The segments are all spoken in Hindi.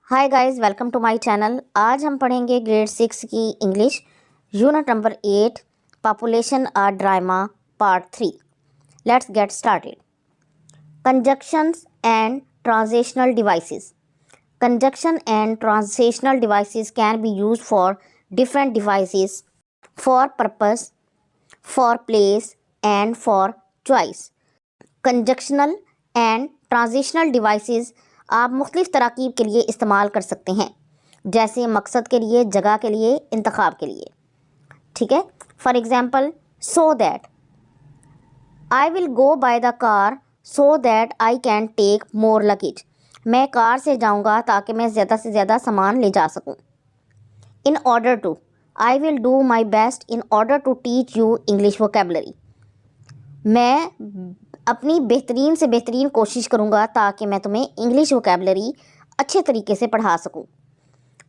Hi guys, welcome to my channel. आज हम पढ़ेंगे ग्रेड 6 की English unit number 8 population a drama part 3। Let's get started. Conjunctions and transitional devices. Conjunction and transitional devices can be used for different devices, for purpose, for place and for choice. Conjunctional and transitional devices आप मुख्तलिफ़ तराकीब के लिए इस्तेमाल कर सकते हैं, जैसे मकसद के लिए, जगह के लिए, इंतखाब के लिए। ठीक है। For example, so that I will go by the car so that I can take more luggage. मैं कार से जाऊंगा ताकि मैं ज़्यादा से ज़्यादा सामान ले जा सकूं। In order to I will do my best in order to teach you English vocabulary. मैं अपनी बेहतरीन से बेहतरीन कोशिश करूँगा ताकि मैं तुम्हें इंग्लिश वोकेबलरी अच्छे तरीके से पढ़ा सकूँ।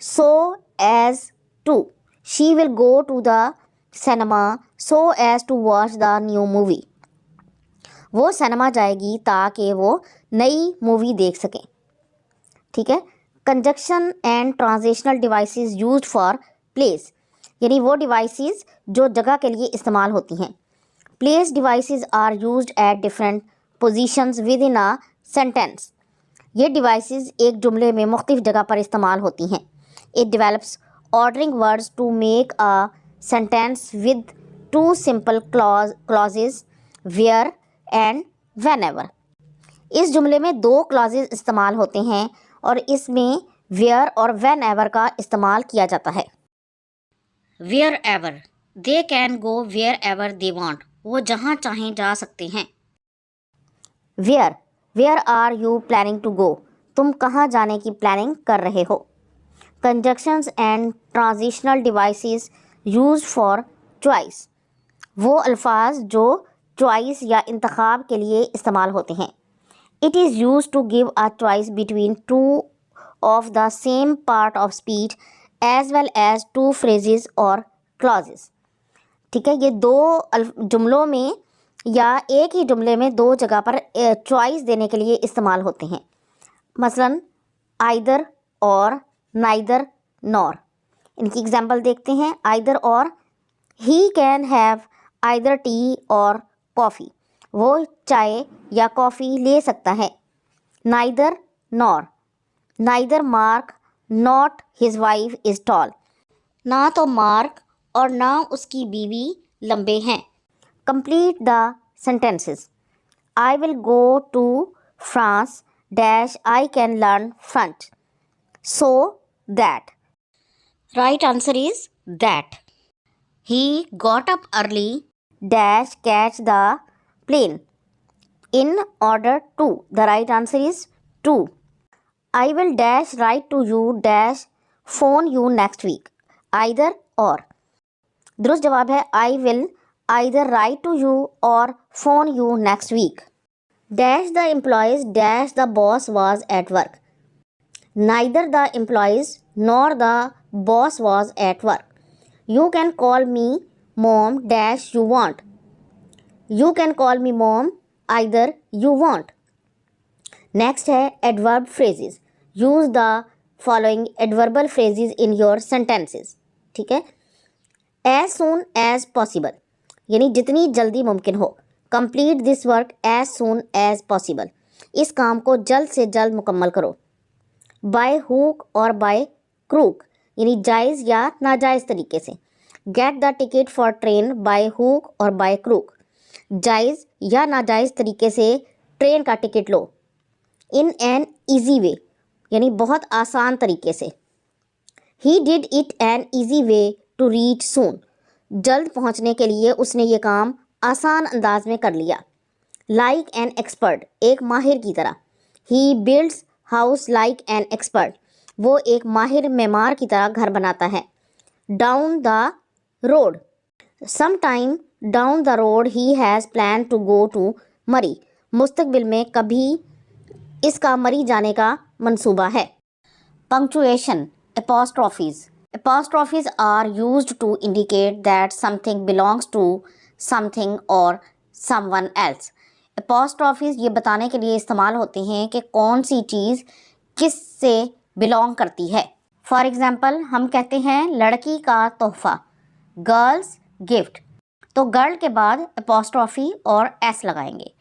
So as to she will go to the cinema so as to watch the new movie. वो सिनेमा जाएगी ताकि वो नई मूवी देख सकें। ठीक है। Conjunction and transitional devices used for place, यानी वो डिवाइसेस जो जगह के लिए इस्तेमाल होती हैं। Place devices are used at different positions within a sentence. ये devices एक जुमले में मुख्तलिफ जगह पर इस्तेमाल होती हैं। It develops ordering words to make a sentence with two simple clauses where and whenever. इस जुमले में दो clauses इस्तेमाल होते हैं और इसमें where और whenever का इस्तेमाल किया जाता है। Wherever, they can go wherever they want. वो जहाँ चाहें जा सकते हैं। Where are you planning to go, तुम कहाँ जाने की प्लानिंग कर रहे हो। Conjunctions and transitional devices used for choice, वो अल्फाज जो चॉइस या इंतखाब के लिए इस्तेमाल होते हैं। It is use to give a choice between two of the same part of speech as well as two phrases और क्लॉजेस। ठीक है। ये दो जुमलों में या एक ही जुमले में दो जगह पर चॉइस देने के लिए इस्तेमाल होते हैं। मसलन आइदर और, नाइदर नॉर। इनकी एग्जांपल देखते हैं। Either or, he can have either tea or coffee, वो चाय या कॉफ़ी ले सकता है। Neither nor, neither Mark not his wife is tall, ना तो मार्क और ना उसकी बीवी लंबे हैं। Complete the sentences. I will go to France dash I can learn French so that. Right answer is that. He got up early dash catch the plane in order to. The right answer is to. I will dash write to you dash phone you next week. Either or. दुरुस्त जवाब है I will either write to you or phone you next week. Dash the employees dash the boss was at work. Neither the employees nor the boss was at work. You can call me mom dash you want. You can call me mom either you want. Next है adverb phrases. Use the following adverbial phrases in your sentences. ठीक है। एज सून एज पॉसिबल, यानी जितनी जल्दी मुमकिन हो। Complete this work as soon as possible, इस काम को जल्द से जल्द मुकम्मल करो। By hook or by crook, यानी जायज़ या नाजायज़ तरीके से। Get the ticket for train by hook or by crook, जायज़ या नाजायज़ तरीके से ट्रेन का टिकट लो। इन एन ईजी वे, यानी बहुत आसान तरीके से। He did it an easy way to reach soon, जल्द पहुंचने के लिए उसने ये काम आसान अंदाज में कर लिया। लाइक एन एक्सपर्ट, एक माहिर की तरह। He builds house like an expert, वो एक माहिर मेमार की तरह घर बनाता है। Down the road, some time down the road he has plan to go to marry, मुस्तकबिल में कभी इसका मरी जाने का मंसूबा है। Punctuation, apostrophes. Apostrophes are used to indicate that something belongs to something or someone else. Apostrophes ये बताने के लिए इस्तेमाल होते हैं कि कौन सी चीज़ किस से बिलोंग करती है। फॉर एग्जाम्पल हम कहते हैं लड़की का तोहफा, गर्ल्स गिफ्ट, तो गर्ल के बाद अपॉस्ट्रॉफी और एस लगाएंगे।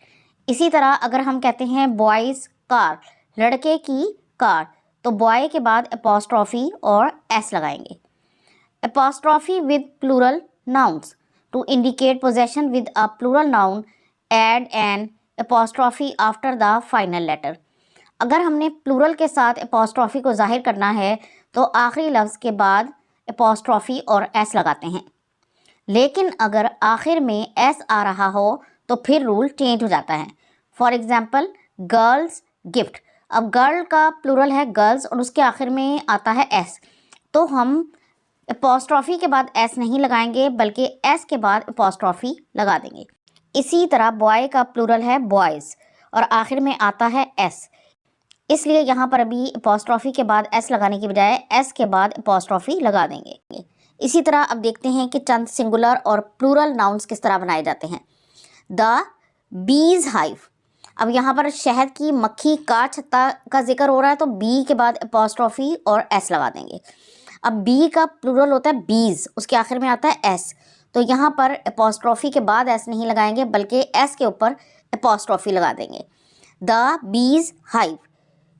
इसी तरह अगर हम कहते हैं बॉयज़ कार, लड़के की कार, तो बॉय के बाद अपॉस्ट्रॉफी और एस लगाएंगे। Apostrophe with plural nouns, to indicate possession with a plural noun add an apostrophe after the final letter. अगर हमने प्लूरल के साथ अपॉस्ट्रॉफी को जाहिर करना है तो आखिरी लफ्ज़ के बाद अपॉस्ट्रॉफी और एस लगाते हैं। लेकिन अगर आखिर में एस आ रहा हो तो फिर रूल चेंज हो जाता है। फॉर एग्जाम्पल गर्ल्स गिफ्ट, अब गर्ल का प्लूरल है गर्ल्स और उसके आखिर में आता है एस, तो हम अपॉस्ट्रॉफी के बाद एस नहीं लगाएंगे बल्कि एस के बाद अपॉस्ट्रॉफी लगा देंगे। इसी तरह बॉय का प्लूरल है बॉयज़ और आखिर में आता है एस, इसलिए यहाँ पर अभी अपॉस्ट्रॉफी के बाद एस लगाने की बजाय एस के बाद अपॉस्ट्रॉफी लगा देंगे। इसी तरह अब देखते हैं कि चंद सिंगुलर और प्लूरल नाउन्स किस तरह बनाए जाते हैं। द बीज हाइव, अब यहाँ पर शहद की मक्खी का छत्ता का जिक्र हो रहा है तो बी के बाद अपॉस्ट्रॉफी और एस लगा देंगे। अब बी का प्लूरल होता है बीज, उसके आखिर में आता है एस, तो यहाँ पर अपॉस्ट्रॉफी के बाद एस नहीं लगाएंगे बल्कि एस के ऊपर अपॉस्ट्रॉफी लगा देंगे। द बीज हाइव,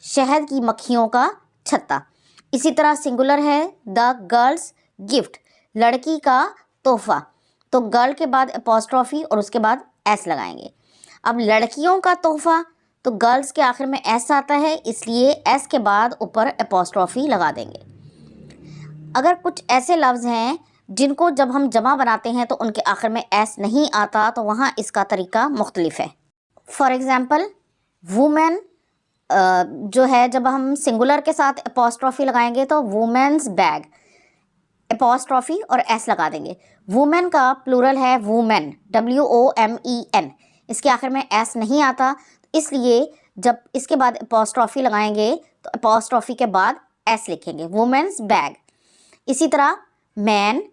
शहद की मक्खियों का छत्ता। इसी तरह सिंगुलर है द गर्ल्स गिफ्ट, लड़की का तोहफा, तो गर्ल के बाद अपॉस्ट्रॉफी और उसके बाद एस लगाएंगे। अब लड़कियों का तोहफा, तो गर्ल्स के आखिर में एस आता है इसलिए एस के बाद ऊपर अपॉस्ट्रॉफी लगा देंगे। अगर कुछ ऐसे लफ्ज़ हैं जिनको जब हम जमा बनाते हैं तो उनके आखिर में एस नहीं आता तो वहाँ इसका तरीका मुख्तलिफ है। फॉर एग्ज़ाम्पल वुमेन जो है जब हम सिंगुलर के साथ अपॉस्ट्रॉफी लगाएंगे तो वुमेन्स बैग, अपॉस्ट्रॉफी और एस लगा देंगे। वुमेन का प्लूरल है वुमेन, WOMEN, इसके आखिर में एस नहीं आता इसलिए जब इसके बाद अपॉस्ट्रॉफी लगाएंगे तो अपॉस्ट्रॉफी के बाद एस लिखेंगे, वुमेन्स बैग। इसी तरह मैन,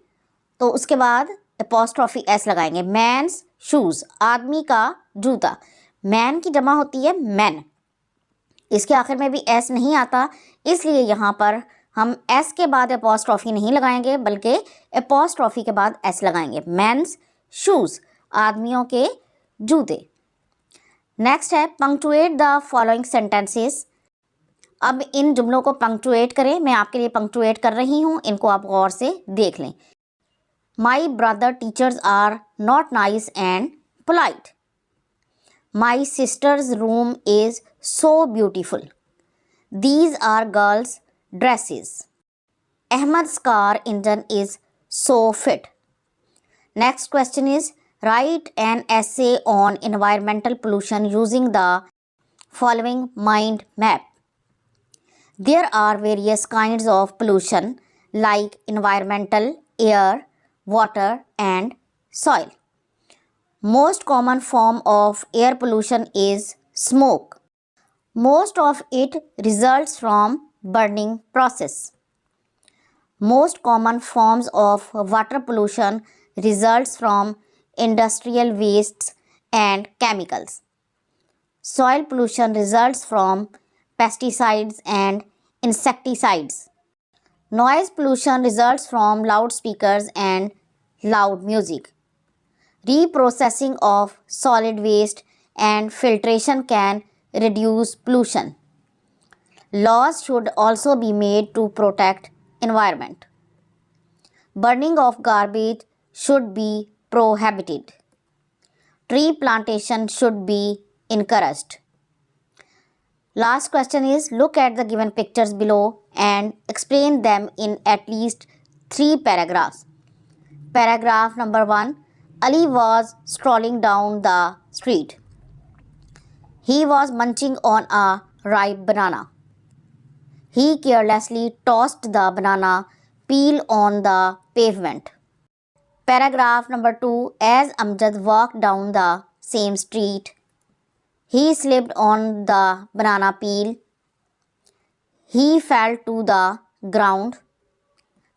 तो उसके बाद अपॉस्ट्रॉफी एस लगाएंगे। मैन्स शूज़, आदमी का जूता, मैन की जमा होती है मैन, इसके आखिर में भी एस नहीं आता इसलिए यहाँ पर हम एस के बाद अपॉस्ट्रॉफी नहीं लगाएंगे बल्कि अपॉस्ट्रॉफी के बाद एस लगाएंगे। मेंस शूज़, आदमियों के जूते। नेक्स्ट है पंक्चुएट द फॉलोइंग सेंटेंसेस। अब इन जुमलों को पंक्चुएट करें, मैं आपके लिए पंक्चुएट कर रही हूँ, इनको आप गौर से देख लें। My brother teachers are not nice and polite. My sisters room is so beautiful. These are girls' dresses. Ahmad's car engine is so fit. Next question is write an essay on environmental pollution using the following mind map. There are various kinds of pollution like environmental, air, water and soil. Most common form of air pollution is smoke. Most of it results from burning process. Most common forms of water pollution results from industrial wastes and chemicals. Soil pollution results from pesticides and insecticides. Noise pollution results from loudspeakers and loud music. Reprocessing of solid waste and filtration can reduce pollution. Laws should also be made to protect environment. Burning of garbage should be prohibited. Tree plantation should be encouraged. Last question is look at the given pictures below and explain them in at least 3 paragraphs. Paragraph number 1. Ali was strolling down the street. He was munching on a ripe banana. He carelessly tossed the banana peel on the pavement. Paragraph number 2. As Amjad walked down the same street, he slipped on the banana peel. He fell to the ground.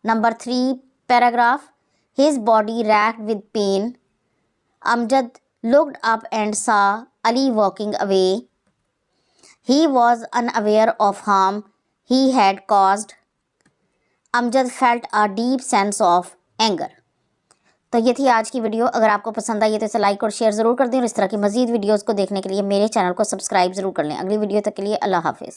Number 3 paragraph. His body racked with pain. Amjad looked up and saw Ali walking away. He was unaware of harm he had caused, Amjad felt a deep sense of anger। तो ये थी आज की वीडियो। अगर आपको पसंद आई है तो इसे लाइक और शेयर ज़रूर कर दें और इस तरह की मज़ीद वीडियोज़ को देखने के लिए मेरे चैनल को सब्सक्राइब ज़रूर कर लें। अगली वीडियो तक के लिए अल्लाह हाफिज़।